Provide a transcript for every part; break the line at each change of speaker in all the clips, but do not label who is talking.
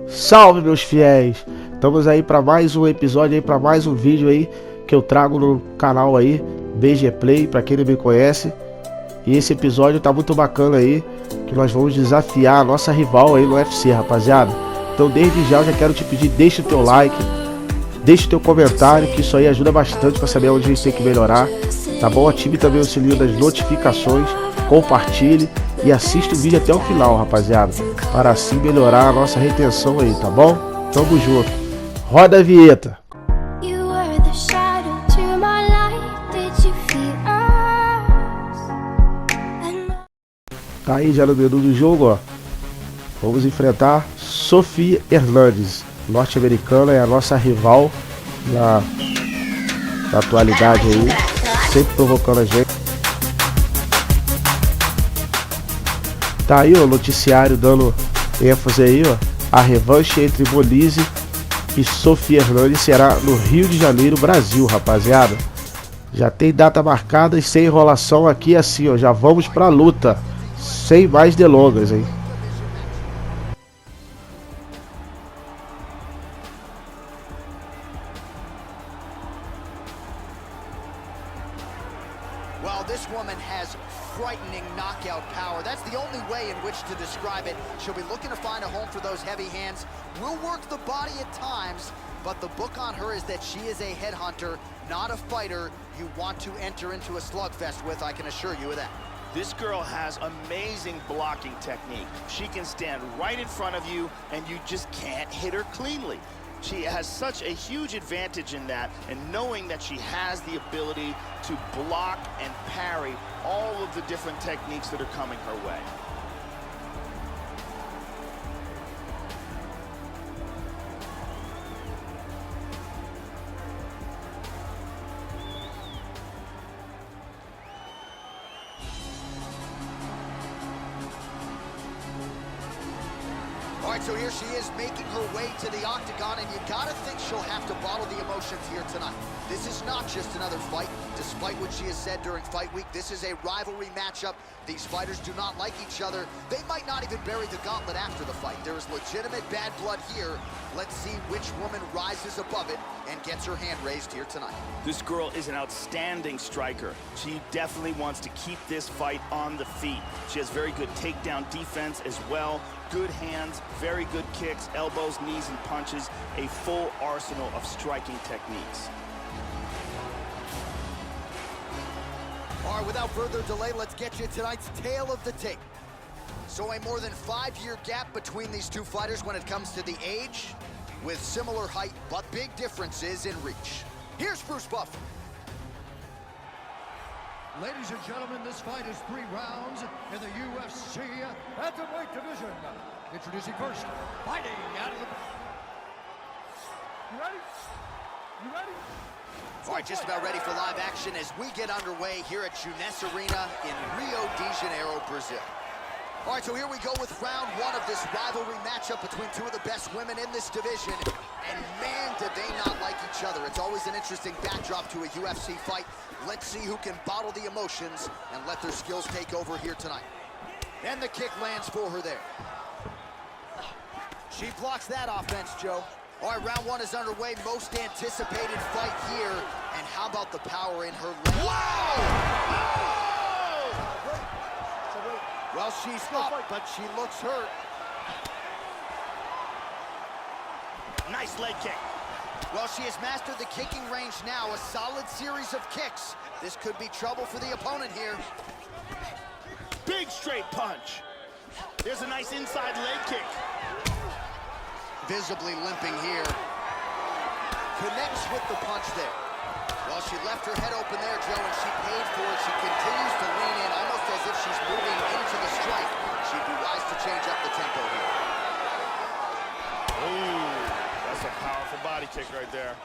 Salve, meus fiéis! Estamos aí para mais um episódio aí, para mais um vídeo aí que eu trago no canal aí, BG Play, para quem não me conhece. E esse episódio tá muito bacana aí, que nós vamos desafiar a nossa rival aí no UFC, rapaziada. Então desde já eu já quero te pedir, deixa o teu like, deixa o teu comentário, que isso aí ajuda bastante para saber onde a gente tem que melhorar, tá bom? Ative também o sininho das notificações, compartilhe e assista o vídeo até o final, rapaziada, para assim melhorar a nossa retenção aí, tá bom? Tamo junto. Roda a vinheta. Tá aí já no menu do jogo, ó. Vamos enfrentar Sofia Hernandes, norte-americana, é a nossa rival na atualidade aí, sempre provocando a gente. Tá aí o noticiário dando ênfase aí, ó. A revanche entre Monize e Sofia Hernandes será no Rio de Janeiro, Brasil, rapaziada. Já tem data marcada e sem enrolação aqui assim, ó. Já vamos pra luta, sem mais delongas, hein.
Well, this woman has frightening knockout power. That's the only way in which to describe it. She'll be looking to find a home for those heavy hands. Will work the body at times, but the book on her is that she is a headhunter, not a fighter you want to enter into a slugfest with, I can assure you of that.
This girl has amazing blocking technique. She can stand right in front of you and you just can't hit her cleanly. She has such a huge advantage in that, and knowing that she has the ability to block and parry all of the different techniques that are coming her way.
All right, so here she is making her way to the octagon, and you gotta think she'll have to bottle the emotions here tonight. This is not just another fight. Despite what she has said during fight week, this is a rivalry matchup. These fighters do not like each other. They might not even bury the gauntlet after the fight. There is legitimate bad blood here. Let's see which woman rises above it and gets her hand raised here tonight.
This girl is an outstanding striker. She definitely wants to keep this fight on the feet. She has very good takedown defense as well. Good hands, very good kicks, elbows, knees, and punches. A full arsenal of striking techniques.
All right, without further delay, let's get you tonight's tale of the tape. So a more than 5-year gap between these two fighters when it comes to the age, with similar height, but big differences in reach. Here's Bruce Buffer.
Ladies and gentlemen, this fight is 3 rounds in the UFC Atherweight division. Introducing first, fighting out of the... You ready? You ready?
All right, just about ready for live action as we get underway here at Nesse Arena in Rio de Janeiro, Brazil. All right, so here we go with round 1 of this rivalry matchup between two of the best women in this division. And man, did they not like each other. It's always an interesting backdrop to a UFC fight. Let's see who can bottle the emotions and let their skills take over here tonight. And the kick lands for her there. She blocks that offense, Joe. All right, round 1 is underway. Most anticipated fight here. And how about the power in her leg?
Whoa!
Well, she's up, but she looks hurt.
Nice leg kick.
Well, she has mastered the kicking range now. A solid series of kicks. This could be trouble for the opponent here.
Big straight punch. There's a nice inside leg kick.
Visibly limping here. Connects with the punch there. Well, she left her head open there, Joe, and she paid for it. She continues to lean in, almost as if she's moving into the strike. She'd be wise to change up the tempo here.
Ooh, that's a powerful body kick right there.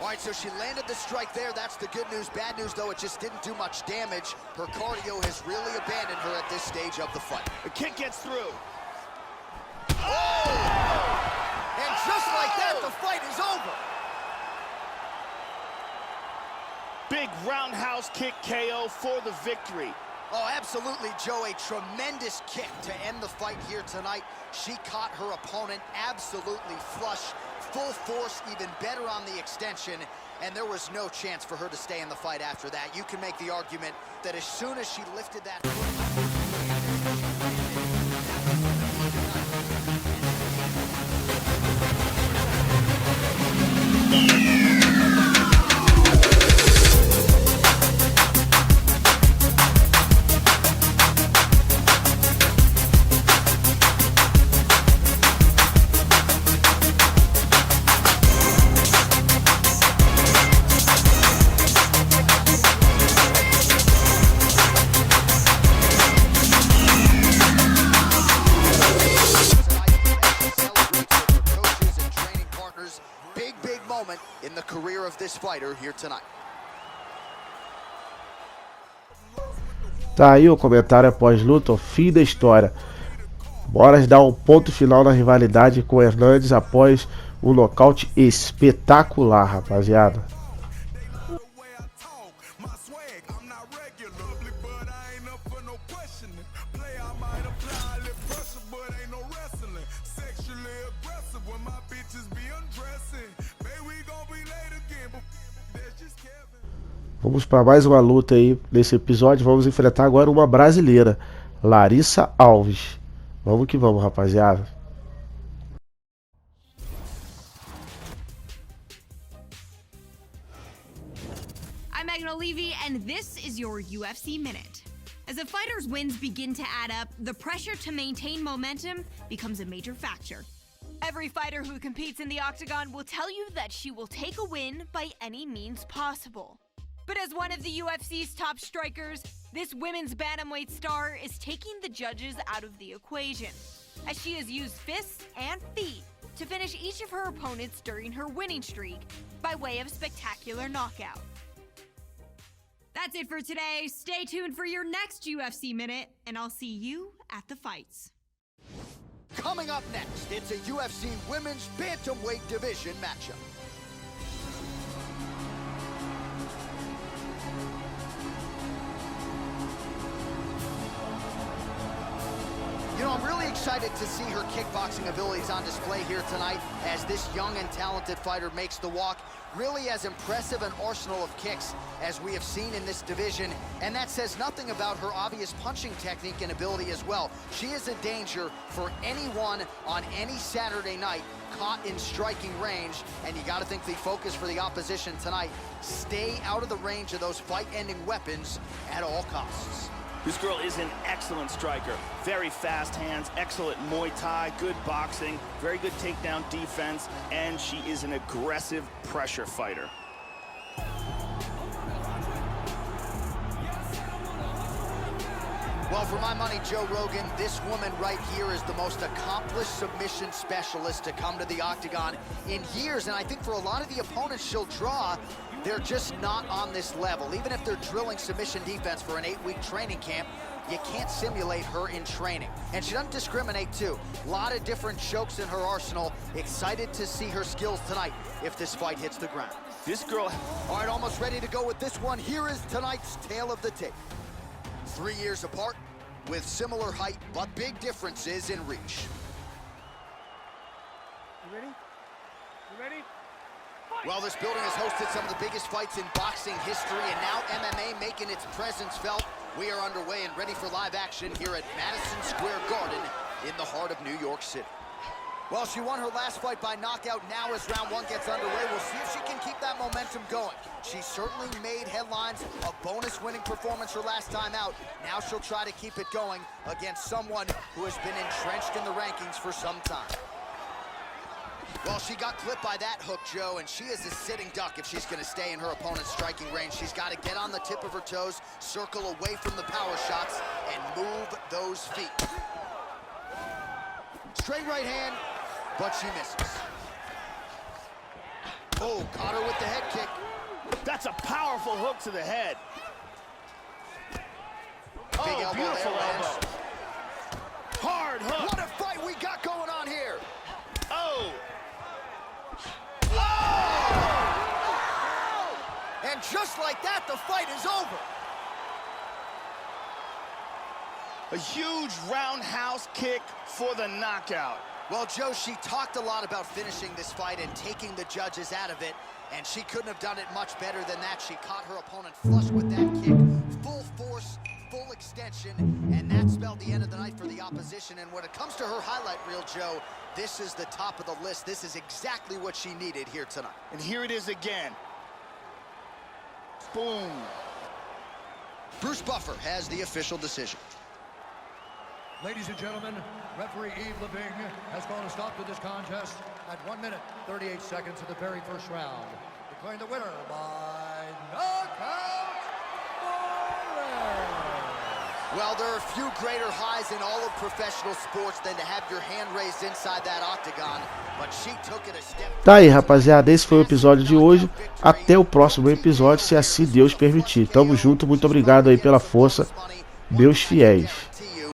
All right, so she landed the strike there. That's the good news. Bad news, though, it just didn't do much damage. Her cardio has really abandoned her at this stage of the fight.
The kick gets through.
Oh! And just like that, the fight is over.
Big roundhouse kick KO for the victory.
Oh, absolutely, Joe. A tremendous kick to end the fight here tonight. She caught her opponent absolutely flush, full force, even better on the extension, and there was no chance for her to stay in the fight after that. You can make the argument that as soon as she lifted that in the career of this fighter here tonight.
Tá aí o comentário após luta, o fim da história. Bora dar um ponto final na rivalidade com Hernandes após um nocaute espetacular, rapaziada. Vamos para mais uma luta aí nesse episódio. Vamos enfrentar agora uma brasileira, Larissa Alves. Vamos que vamos, rapaziada.
I'm Megan Levy, and this is your UFC Minute. As a fighter's wins begin to add up, the pressure to maintain momentum becomes a major factor. Every fighter who competes in the octagon will tell you that she will take a win by any means possible. But as one of the UFC's top strikers, this women's bantamweight star is taking the judges out of the equation, as she has used fists and feet to finish each of her opponents during her winning streak by way of spectacular knockout. That's it for today. Stay tuned for your next UFC Minute, and I'll see you at the fights.
Coming up next, it's a UFC Women's Bantamweight Division matchup. You know, I'm really excited to see her kickboxing abilities on display here tonight as this young and talented fighter makes the walk. Really as impressive an arsenal of kicks as we have seen in this division, and that says nothing about her obvious punching technique and ability as well. She is a danger for anyone on any Saturday night caught in striking range, and you got to think the focus for the opposition tonight, stay out of the range of those fight-ending weapons at all costs.
This girl is an excellent striker. Very fast hands, excellent Muay Thai, good boxing, very good takedown defense, and she is an aggressive pressure fighter.
Well, for my money, Joe Rogan, this woman right here is the most accomplished submission specialist to come to the octagon in years, and I think for a lot of the opponents she'll draw, they're just not on this level. Even if they're drilling submission defense for an 8-week training camp, you can't simulate her in training. And she doesn't discriminate, too. A lot of different chokes in her arsenal. Excited to see her skills tonight if this fight hits the ground.
This girl...
All right, almost ready to go with this one. Here is tonight's tale of the tape. 3 years apart, with similar height, but big differences in reach.
You ready? You ready?
Well, this building has hosted some of the biggest fights in boxing history, and now MMA making its presence felt. We are underway and ready for live action here at Madison Square Garden in the heart of New York City. Well, she won her last fight by knockout. Now as round one gets underway, we'll see if she can keep that momentum going. She certainly made headlines, a bonus winning performance her last time out. Now she'll try to keep it going against someone who has been entrenched in the rankings for some time. Well, she got clipped by that hook, Joe, and she is a sitting duck if she's going to stay in her opponent's striking range. She's got to get on the tip of her toes, circle away from the power shots, and move those feet. Straight right hand, but she misses. Oh, caught her with the head kick.
That's a powerful hook to the head.
Big elbow
beautiful
there,
elbow. Hard hook.
What a fight we got going on here.
Oh!
And just like that, the fight is over.
A huge roundhouse kick for the knockout.
Well, Joe, she talked a lot about finishing this fight and taking the judges out of it, and she couldn't have done it much better than that. She caught her opponent flush with that kick, full force, full extension, and that spelled the end of the night for the opposition. And when it comes to her highlight reel, Joe, this is the top of the list. This is exactly what she needed here tonight.
And here it is again. Boom.
Bruce Buffer has the official decision.
Ladies and gentlemen, referee Yves Leving has called a stop to this contest at 1 minute, 38 seconds of the very first round. Declaring the winner by knockout for Reyes.
Well, there are few greater highs in all of professional sports than to have your hand raised inside that octagon, but she took it a step.
Tá aí, rapaziada, esse foi o episódio de hoje. Até o próximo episódio, se assim Deus permitir. Tamo junto, muito obrigado aí pela força, meus fiéis.